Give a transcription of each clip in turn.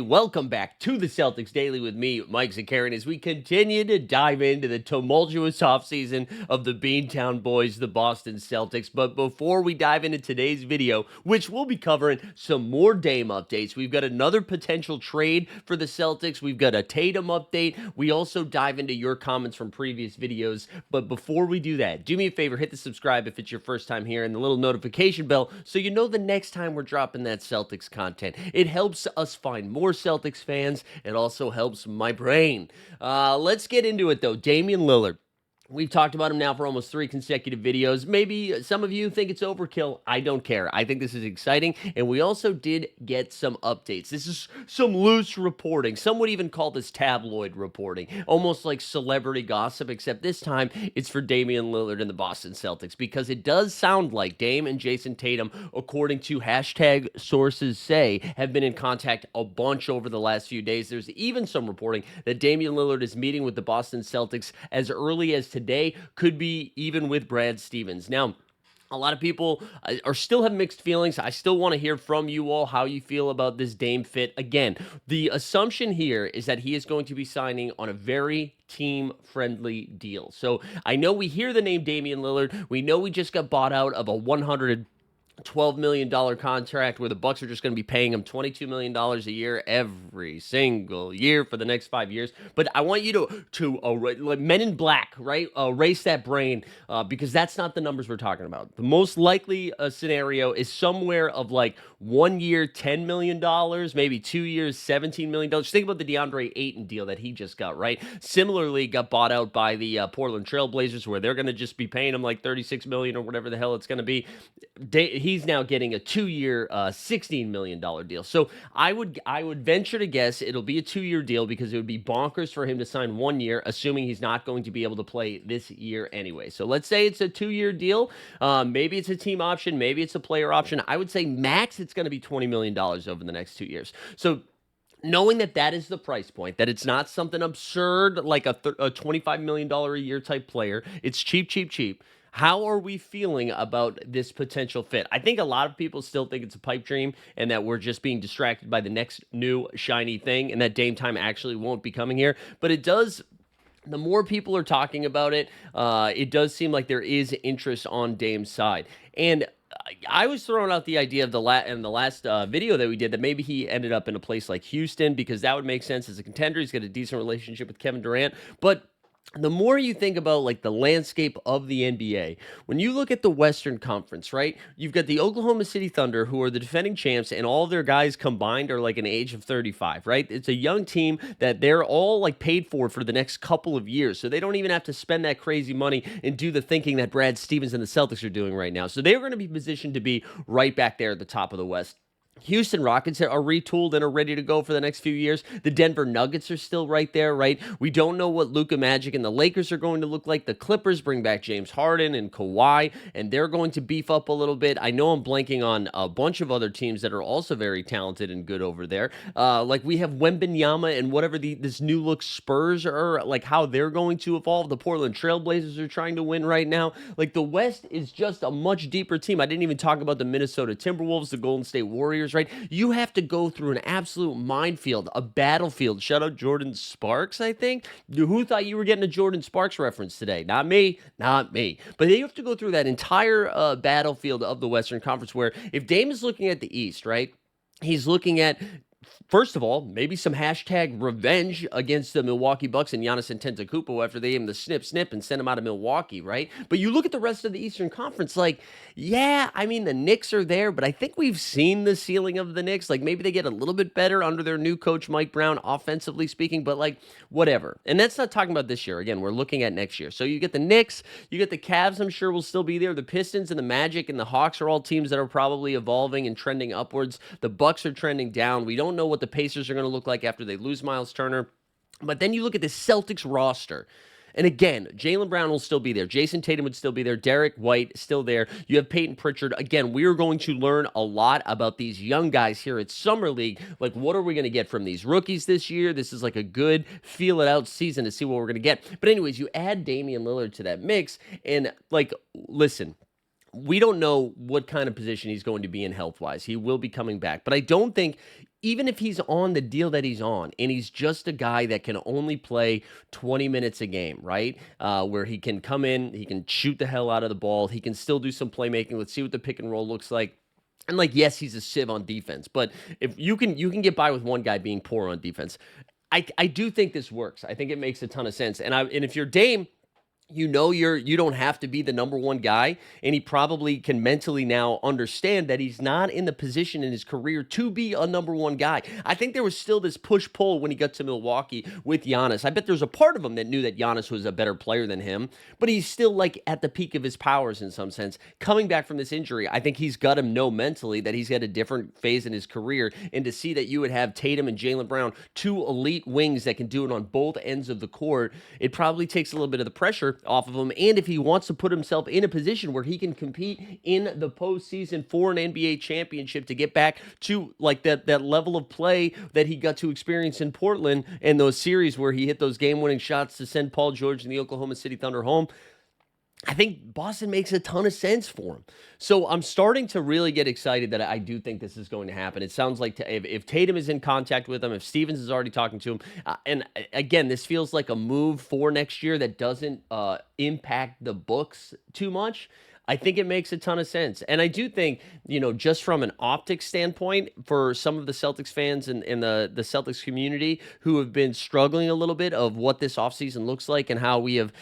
Welcome back to the Celtics Daily with me, Mike Zakarian, as we continue to dive into the tumultuous offseason of the Beantown Boys, the Boston Celtics. But before we dive into today's video, which we'll be covering some more Dame updates, we've got another potential trade for the Celtics. We've got a Tatum update. We also dive into your comments from previous videos. But before we do that, do me a favor, hit the subscribe if it's your first time here and the little notification bell so you know the next time we're dropping that Celtics content. It helps us find more Celtics fans. It also helps my brain. Let's get into it, though. Damian Lillard. We've talked about him now for almost 3 consecutive videos. Maybe some of you think it's overkill. I don't care. I think this is exciting. And we also did get some updates. This is some loose reporting. Some would even call this tabloid reporting, almost like celebrity gossip, except this time it's for Damian Lillard and the Boston Celtics, because it does sound like Dame and Jason Tatum, according to hashtag sources say, have been in contact a bunch over the last few days. There's even some reporting that Damian Lillard is meeting with the Boston Celtics as early as today, could be even with Brad Stevens. Now, a lot of people still have mixed feelings. I still want to hear from you all how you feel about this Dame fit. Again, the assumption here is that he is going to be signing on a very team-friendly deal. So I know we hear the name Damian Lillard. We know we just got bought out of a $112 million contract where the Bucks are just going to be paying him $22 million a year every single year for the next 5 years. But I want you to like Men in Black, right? Erase that brain because that's not the numbers we're talking about. The most likely scenario is somewhere of like 1 year, $10 million, maybe 2 years, $17 million. Think about the DeAndre Ayton deal that he just got, right? Similarly, got bought out by the Portland Trail Blazers, where they're going to just be paying him like $36 million or whatever the hell it's going to be. He's now getting a 2-year, $16 million deal. So I would venture to guess it'll be a 2-year deal, because it would be bonkers for him to sign 1 year, assuming he's not going to be able to play this year anyway. So let's say it's a 2-year deal. Maybe it's a team option. Maybe it's a player option. I would say max it's going to be $20 million over the next 2 years. So knowing that that is the price point, that it's not something absurd like a $25 million a year type player, it's cheap. How are we feeling about this potential fit? I think a lot of people still think it's a pipe dream and that we're just being distracted by the next new shiny thing and that Dame time actually won't be coming here. But it does, the more people are talking about it, it does seem like there is interest on Dame's side. And I was throwing out the idea of in the last video that we did that maybe he ended up in a place like Houston, because that would make sense as a contender. He's got a decent relationship with Kevin Durant. But the more you think about like the landscape of the NBA, when you look at the Western Conference, right, you've got the Oklahoma City Thunder, who are the defending champs, and all their guys combined are like an age of 35, right? It's a young team that they're all like paid for the next couple of years. So they don't even have to spend that crazy money and do the thinking that Brad Stevens and the Celtics are doing right now. So they're going to be positioned to be right back there at the top of the West. Houston Rockets are retooled and are ready to go for the next few years. The Denver Nuggets are still right there, right? We don't know what Luka Magic and the Lakers are going to look like. The Clippers bring back James Harden and Kawhi, and they're going to beef up a little bit. I know I'm blanking on a bunch of other teams that are also very talented and good over there. Like we have Wembanyama and whatever this new look Spurs are, like how they're going to evolve. The Portland Trail Blazers are trying to win right now. Like the West is just a much deeper team. I didn't even talk about the Minnesota Timberwolves, the Golden State Warriors, right? You have to go through an absolute minefield, a battlefield. Shout out Jordan Sparks, I think. Who thought you were getting a Jordan Sparks reference today? Not me. But you have to go through that entire battlefield of the Western Conference, where if Dame is looking at the East, right, he's looking at, first of all, maybe some hashtag revenge against the Milwaukee Bucks and Giannis Antetokounmpo after they gave him the snip and sent him out of Milwaukee, right? But you look at the rest of the Eastern Conference, like, yeah, I mean, the Knicks are there, but I think we've seen the ceiling of the Knicks. Like, maybe they get a little bit better under their new coach, Mike Brown, offensively speaking, but like, whatever. And that's not talking about this year. Again, we're looking at next year. So you get the Knicks, you get the Cavs, I'm sure will still be there. The Pistons and the Magic and the Hawks are all teams that are probably evolving and trending upwards. The Bucks are trending down. We don't know what the Pacers are going to look like after they lose Miles Turner. But then you look at the Celtics roster. And again, Jaylen Brown will still be there. Jason Tatum would still be there. Derek White still there. You have Peyton Pritchard. Again, we are going to learn a lot about these young guys here at Summer League. Like, what are we going to get from these rookies this year? This is like a good feel-it-out season to see what we're going to get. But anyways, you add Damian Lillard to that mix, and like, listen, we don't know what kind of position he's going to be in health-wise. He will be coming back, but I don't think even if he's on the deal that he's on and he's just a guy that can only play 20 minutes a game, right? Where he can come in, he can shoot the hell out of the ball, he can still do some playmaking. Let's see what the pick and roll looks like. And like, yes, he's a sieve on defense, but if you can get by with one guy being poor on defense. I do think this works. I think it makes a ton of sense. And if you're Dame, you don't have to be the number one guy, and he probably can mentally now understand that he's not in the position in his career to be a number one guy. I think there was still this push-pull when he got to Milwaukee with Giannis. I bet there's a part of him that knew that Giannis was a better player than him, but he's still like at the peak of his powers in some sense. Coming back from this injury, I think he's got him know mentally that he's had a different phase in his career, and to see that you would have Tatum and Jaylen Brown, two elite wings that can do it on both ends of the court, it probably takes a little bit of the pressure off of him. And if he wants to put himself in a position where he can compete in the postseason for an NBA championship to get back to like that level of play that he got to experience in Portland and those series where he hit those game-winning shots to send Paul George and the Oklahoma City Thunder home, I think Boston makes a ton of sense for him. So I'm starting to really get excited that I do think this is going to happen. It sounds like if Tatum is in contact with him, if Stevens is already talking to him, and again, this feels like a move for next year that doesn't impact the books too much. I think it makes a ton of sense. And I do think, just from an optics standpoint, for some of the Celtics fans and the Celtics community who have been struggling a little bit of what this offseason looks like and how we have,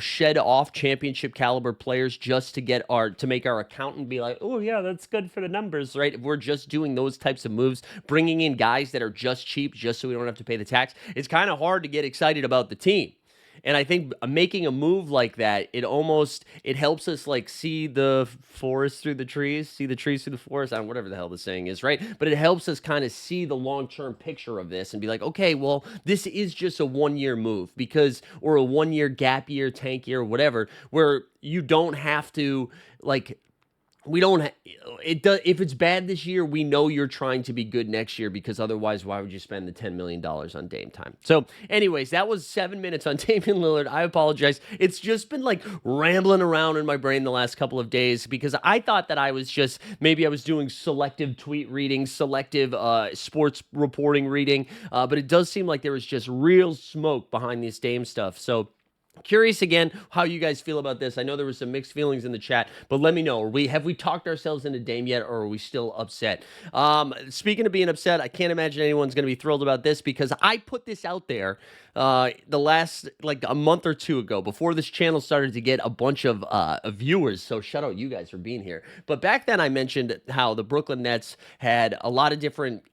shed off championship caliber players just to make our accountant be like, oh, yeah, that's good for the numbers, right? If we're just doing those types of moves, bringing in guys that are just cheap just so we don't have to pay the tax, it's kind of hard to get excited about the team. And I think making a move like that, it helps us like see the forest through the trees, see the trees through the forest, I don't whatever the hell the saying is, right? But it helps us kind of see the long-term picture of this and be like, okay, well, this is just a one-year move or a one-year gap year, tank year, whatever, where you don't have to like we don't it does if it's bad this year, we know you're trying to be good next year, because otherwise why would you spend the $10 million on Dame time? So anyways, that was 7 minutes on Damian Lillard. I apologize. It's just been like rambling around in my brain the last couple of days because I thought that I was doing selective tweet reading, selective sports reporting reading, but it does seem like there was just real smoke behind this Dame stuff. So curious again how you guys feel about this. I know there was some mixed feelings in the chat, but let me know. Have we talked ourselves into Dame yet, or are we still upset? Speaking of being upset, I can't imagine anyone's going to be thrilled about this because I put this out there the last like a month or two ago before this channel started to get a bunch of viewers. So shout out you guys for being here. But back then I mentioned how the Brooklyn Nets had a lot of different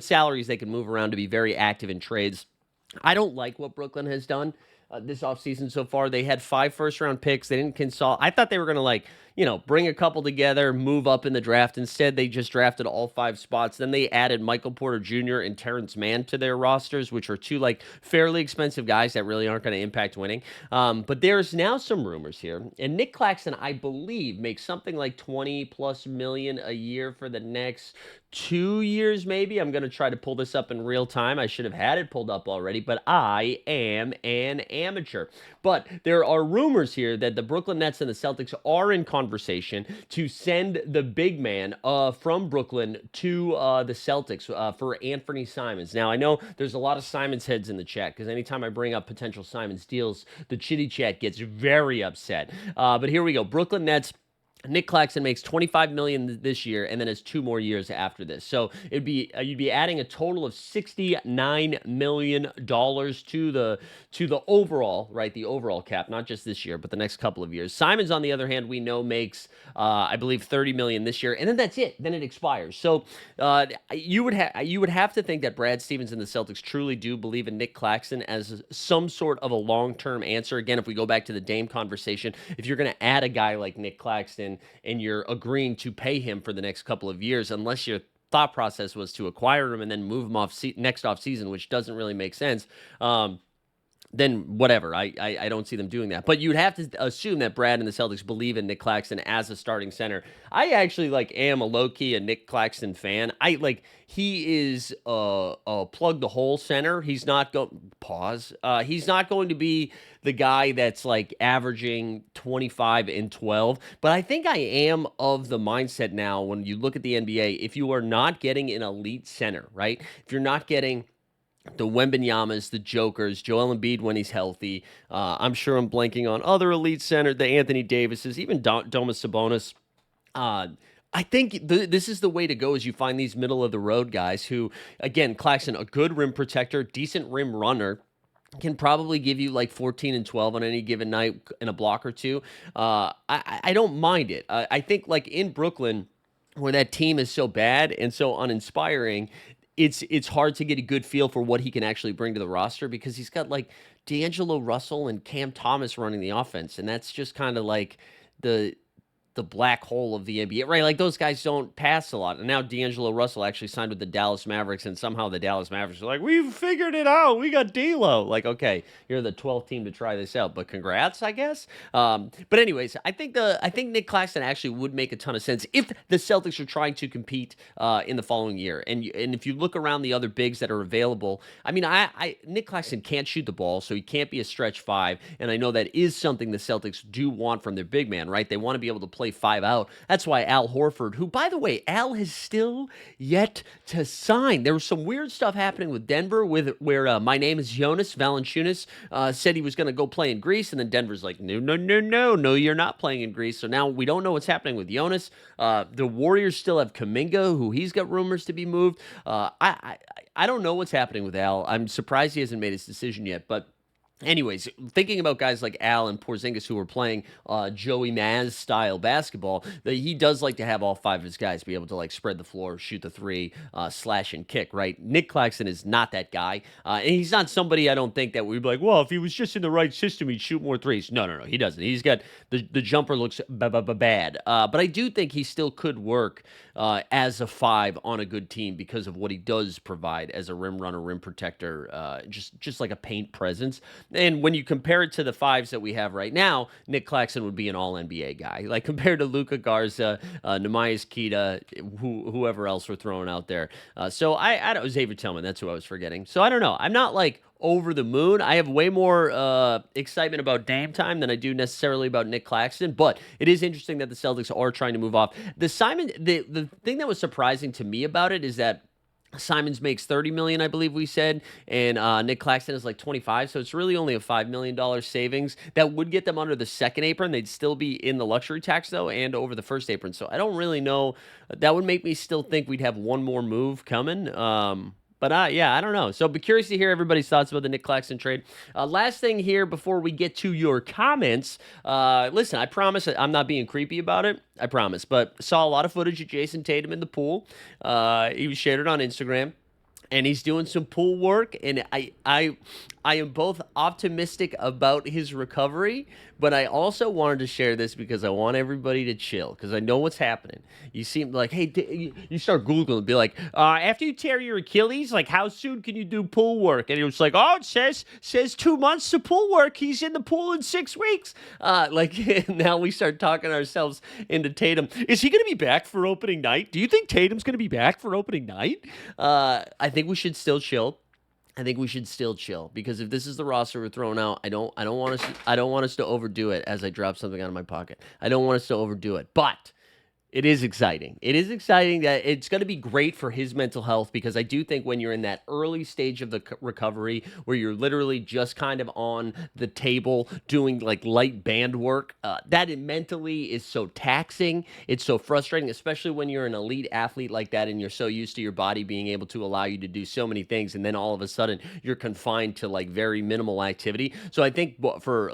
salaries they could move around to be very active in trades. I don't like what Brooklyn has done this offseason so far. They had 5 first-round picks. They didn't consult. I thought they were going to, bring a couple together, move up in the draft. Instead, they just drafted all 5 spots. Then they added Michael Porter Jr. and Terrence Mann to their rosters, which are 2, fairly expensive guys that really aren't going to impact winning. But there's now some rumors here. And Nick Claxton, I believe, makes something like $20+ million a year for the next 2 years, maybe. I'm going to try to pull this up in real time. I should have had it pulled up already, but I am an amateur. But there are rumors here that the Brooklyn Nets and the Celtics are in conversation to send the big man from Brooklyn to the Celtics for Anthony Simons. Now, I know there's a lot of Simons heads in the chat because anytime I bring up potential Simons deals, the chitty chat gets very upset. But here we go. Brooklyn Nets. Nick Claxton makes $25 million this year and then has 2 more years after this. So you'd be adding a total of $69 million to the overall, right? The overall cap, not just this year, but the next couple of years. Simons, on the other hand, we know makes I believe $30 million this year, and then that's it. Then it expires. So you would have to think that Brad Stevens and the Celtics truly do believe in Nick Claxton as some sort of a long-term answer. Again, if we go back to the Dame conversation, if you're going to add a guy like Nick Claxton and you're agreeing to pay him for the next couple of years, unless your thought process was to acquire him and then move him next off season, which doesn't really make sense. then whatever. I don't see them doing that. But you'd have to assume that Brad and the Celtics believe in Nick Claxton as a starting center. I actually am a low key a Nick Claxton fan. He is a plug the hole center. He's not go pause. He's not going to be the guy that's averaging 25 and 12. But I think I am of the mindset now when you look at the NBA, if you are not getting an elite center, right? If you're not getting the Wembanyamas, the Jokers, Joel Embiid when he's healthy. I'm sure I'm blanking on other elite center, the Anthony Davises, even Domas Sabonis. I think this is the way to go is you find these middle of the road guys who, again, Claxton, a good rim protector, decent rim runner, can probably give you 14 and 12 on any given night in a block or two. I don't mind it. I think in Brooklyn, where that team is so bad and so uninspiring, it's hard to get a good feel for what he can actually bring to the roster because he's got D'Angelo Russell and Cam Thomas running the offense, and that's just kind of the the black hole of the NBA, right? Those guys don't pass a lot. And now D'Angelo Russell actually signed with the Dallas Mavericks, and somehow the Dallas Mavericks are we've figured it out. We got D'Lo. Okay, you're the 12th team to try this out, but congrats, I guess. But anyways, I think Nick Claxton actually would make a ton of sense if the Celtics are trying to compete in the following year. And if you look around the other bigs that are available, I mean, Nick Claxton can't shoot the ball, so he can't be a stretch five. And I know that is something the Celtics do want from their big man, right? They want to be able to play five out. That's why Al Horford, who, by the way, Al has still yet to sign. There was some weird stuff happening with Denver where my name is Jonas Valanciunas said he was going to go play in Greece, and then Denver's like, no, you're not playing in Greece. So now we don't know what's happening with Jonas. The Warriors still have Kuminga, who he's got rumors to be moved. I don't know what's happening with Al. I'm surprised he hasn't made his decision yet, but anyways, thinking about guys like Al and Porzingis who are playing Joey Maz style basketball, that he does like to have all five of his guys be able to spread the floor, shoot the three, slash and kick, right? Nick Claxton is not that guy, and he's not somebody I don't think that we'd be like, well, if he was just in the right system, he'd shoot more threes. No, he doesn't. He's got the jumper looks bad, but I do think he still could work as a five on a good team because of what he does provide as a rim runner, rim protector, just like a paint presence. And when you compare it to the fives that we have right now, Nick Claxton would be an all-NBA guy. Compared to Luka Garza, Nehemias Queta, whoever else we're throwing out there. So I don't, Xavier Tillman, that's who I was forgetting. So I don't know. I'm not over the moon. I have way more excitement about Dame time than I do necessarily about Nick Claxton, but it is interesting that the Celtics are trying to move off. The thing that was surprising to me about it is that Simons makes $30 million, I believe we said, and Nick Claxton is 25, so it's really only a $5 million savings. That would get them under the second apron. They'd still be in the luxury tax, though, and over the first apron. So I don't really know. That would make me still think we'd have one more move coming. But yeah, I don't know. So be curious to hear everybody's thoughts about the Nick Claxton trade. Last thing here before we get to your comments. Listen, I promise I'm not being creepy about it. I promise. But saw a lot of footage of Jason Tatum in the pool. He shared it on Instagram. And he's doing some pool work, and I am both optimistic about his recovery, but I also wanted to share this because I want everybody to chill, because I know what's happening. You seem like, hey, you start Googling and be like, after you tear your Achilles, how soon can you do pool work? And it was it says 2 months to pool work. He's in the pool in 6 weeks. Now we start talking ourselves into Tatum. Is he going to be back for opening night? Do you think Tatum's going to be back for opening night? I think we should still chill. Because if this is the roster we're throwing out, I don't want us to overdo it as I drop something out of my pocket. I don't want us to overdo it, but it is exciting. It is exciting that it's going to be great for his mental health, because I do think when you're in that early stage of the recovery where you're literally just kind of on the table doing light band work, that it mentally is so taxing. It's so frustrating, especially when you're an elite athlete like that and you're so used to your body being able to allow you to do so many things, and then all of a sudden you're confined to very minimal activity. So I think for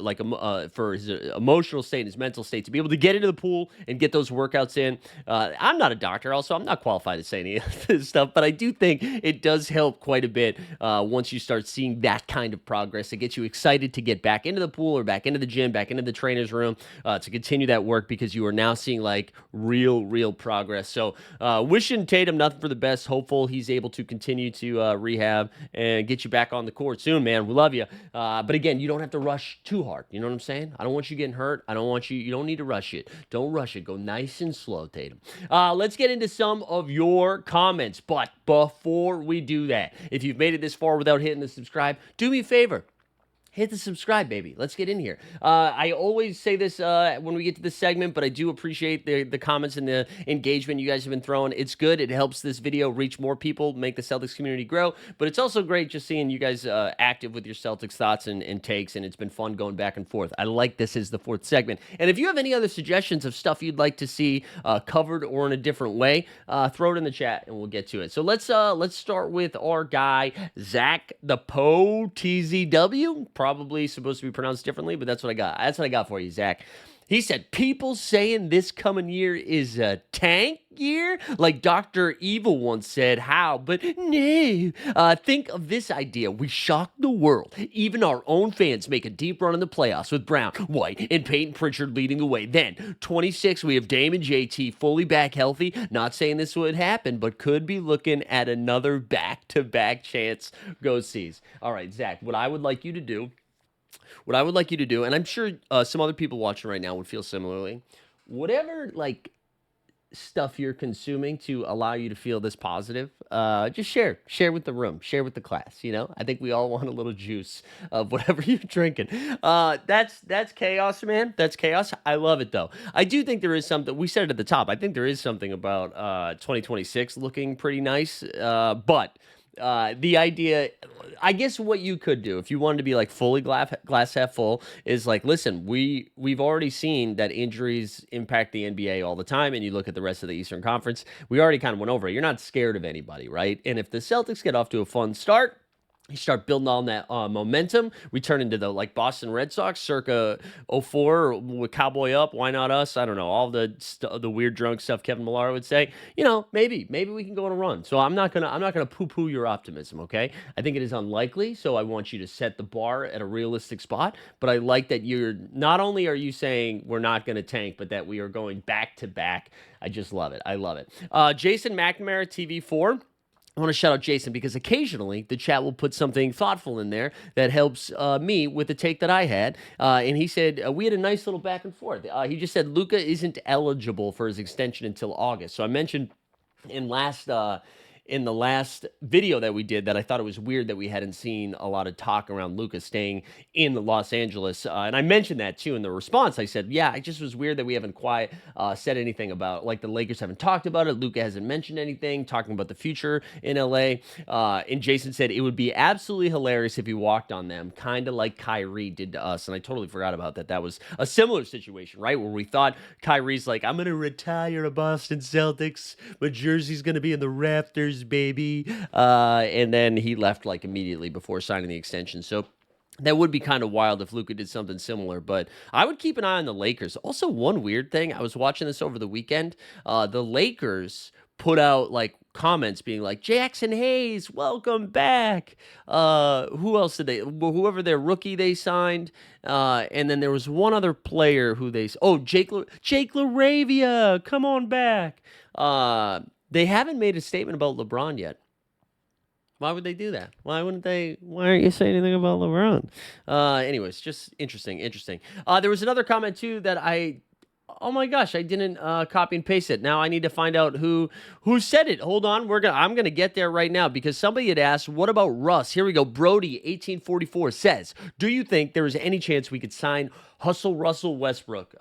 his emotional state, his mental state, to be able to get into the pool and get those workouts in, in. I'm not a doctor, also. I'm not qualified to say any of this stuff, but I do think it does help quite a bit once you start seeing that kind of progress. It gets you excited to get back into the pool or back into the gym, back into the trainer's room to continue that work because you are now seeing like real progress. So wishing Tatum nothing for the best. Hopeful he's able to continue to rehab and get you back on the court soon, man. We love you. But again, you don't have to rush too hard. You know what I'm saying? I don't want you getting hurt. I don't want you don't need to rush it. Don't rush it. Go nice and slow, Tatum. Let's get into some of your comments. But before we do that, if you've made it this far without hitting the subscribe, do me a favor. Hit the subscribe, baby. Let's get in here. I always say this when we get to this segment, but I do appreciate the comments and the engagement you guys have been throwing. It's good. It helps this video reach more people, make the Celtics community grow. But it's also great just seeing you guys active with your Celtics thoughts and takes, and it's been fun going back and forth. I like this as the fourth segment. And if you have any other suggestions of stuff you'd like to see covered or in a different way, throw it in the chat and we'll get to it. So let's start with our guy, Zach the Po TZW. Probably supposed to be pronounced differently, but that's what I got. That's what I got for you, Zach. He said, people saying this coming year is a tank year? Like Dr. Evil once said, how? But no. Think of this idea. We shocked the world. Even our own fans make a deep run in the playoffs with Brown, White, and Peyton Pritchard leading the way. Then, 26, we have Dame and JT fully back healthy. Not saying this would happen, but could be looking at another back-to-back chance. Go C's. All right, Zach, what I would like you to do, and I'm sure some other people watching right now would feel similarly, whatever like stuff you're consuming to allow you to feel this positive, just share with the room, share with the class. You know, I think we all want a little juice of whatever you're drinking. That's chaos, man. That's chaos. I love it though. I do think there is something, we said it at the top, I think there is something about 2026 looking pretty nice, but the idea, I guess what you could do if you wanted to be like fully glass half full is like, listen, we've already seen that injuries impact the NBA all the time, and you look at the rest of the Eastern Conference, we already kind of went over it. You're not scared of anybody, right? And if the Celtics get off to a fun start, you start building on that momentum. We turn into the like Boston Red Sox circa '04 with Cowboy Up. Why not us? I don't know. All the weird drunk stuff Kevin Millar would say. You know, maybe we can go on a run. So I'm not gonna poo-poo your optimism. Okay, I think it is unlikely. So I want you to set the bar at a realistic spot. But I like that you're not only are you saying we're not gonna tank, but that we are going back to back. I just love it. I love it. Jason McNamara, TV4. I want to shout out Jason because occasionally the chat will put something thoughtful in there that helps me with the take that I had. And he said, we had a nice little back and forth. He just said, Luka isn't eligible for his extension until August. So I mentioned in the last video that we did that I thought it was weird that we hadn't seen a lot of talk around Luka staying in Los Angeles. And I mentioned that too in the response. I said, yeah, it just was weird that we haven't quite said anything about, like the Lakers haven't talked about it. Luka hasn't mentioned anything, talking about the future in LA. And Jason said, it would be absolutely hilarious if he walked on them, kind of like Kyrie did to us. And I totally forgot about that. That was a similar situation, right? Where we thought Kyrie's like, I'm going to retire a Boston Celtics. My jersey's going to be in the rafters, baby. And then he left like immediately before signing the extension. So that would be kind of wild if Luka did something similar, but I would keep an eye on the Lakers. Also, one weird thing, I was watching this over the weekend. The Lakers put out like comments being like, Jackson Hayes, welcome back. Who else did they, whoever their rookie they signed. And then there was one other player who Jake LaRavia, come on back. They haven't made a statement about LeBron yet. Why would they do that? Why aren't you saying anything about LeBron? Anyways, just interesting. There was another comment too that oh my gosh, I didn't copy and paste it. Now I need to find out who said it. Hold on, I'm gonna get there right now because somebody had asked, what about Russ? Here we go. Brody 1844 says, do you think there is any chance we could sign Hustle Russell Westbrook?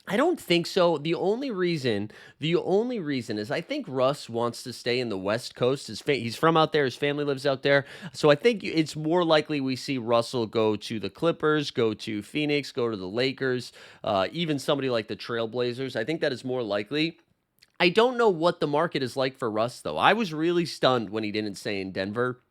I don't think so. The only reason is I think Russ wants to stay in the West Coast. He's from out there. His family lives out there. So I think it's more likely we see Russell go to the Clippers, go to Phoenix, go to the Lakers, even somebody like the Trailblazers. I think that is more likely. I don't know what the market is like for Russ, though. I was really stunned when he didn't stay in Denver.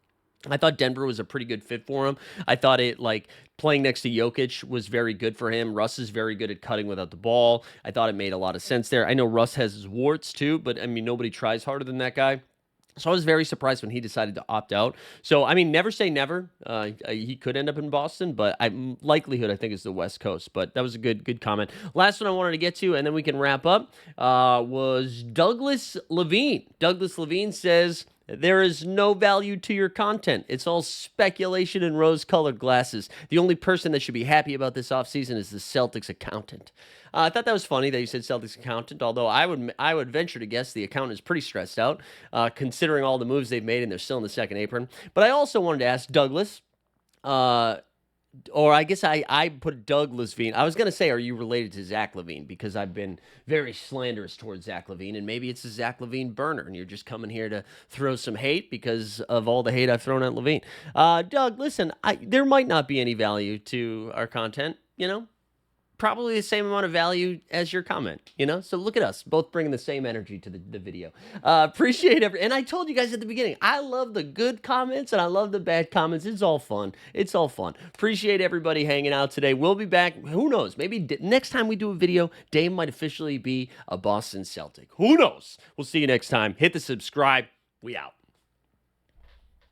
I thought Denver was a pretty good fit for him. I thought it like playing next to Jokic was very good for him. Russ is very good at cutting without the ball. I thought it made a lot of sense there. I know Russ has his warts too, but I mean, nobody tries harder than that guy. So I was very surprised when he decided to opt out. So I mean, never say never. He could end up in Boston, but likelihood I think is the West Coast. But that was a good comment. Last one I wanted to get to, and then we can wrap up. Was Douglas Levine. Douglas Levine says, there is no value to your content. It's all speculation and rose-colored glasses. The only person that should be happy about this offseason is the Celtics accountant. I thought that was funny that you said Celtics accountant, although I would venture to guess the accountant is pretty stressed out, considering all the moves they've made and they're still in the second apron. But I also wanted to ask Douglas, or I guess I put Doug Levine. I was going to say, are you related to Zach Levine? Because I've been very slanderous towards Zach Levine, and maybe it's a Zach Levine burner, and you're just coming here to throw some hate because of all the hate I've thrown at Levine. Doug, listen, there might not be any value to our content, probably the same amount of value as your comment, So look at us, both bringing the same energy to the video. Appreciate and I told you guys at the beginning, I love the good comments and I love the bad comments. It's all fun. It's all fun. Appreciate everybody hanging out today. We'll be back. Who knows? Maybe next time we do a video, Dame might officially be a Boston Celtic. Who knows? We'll see you next time. Hit the subscribe. We out.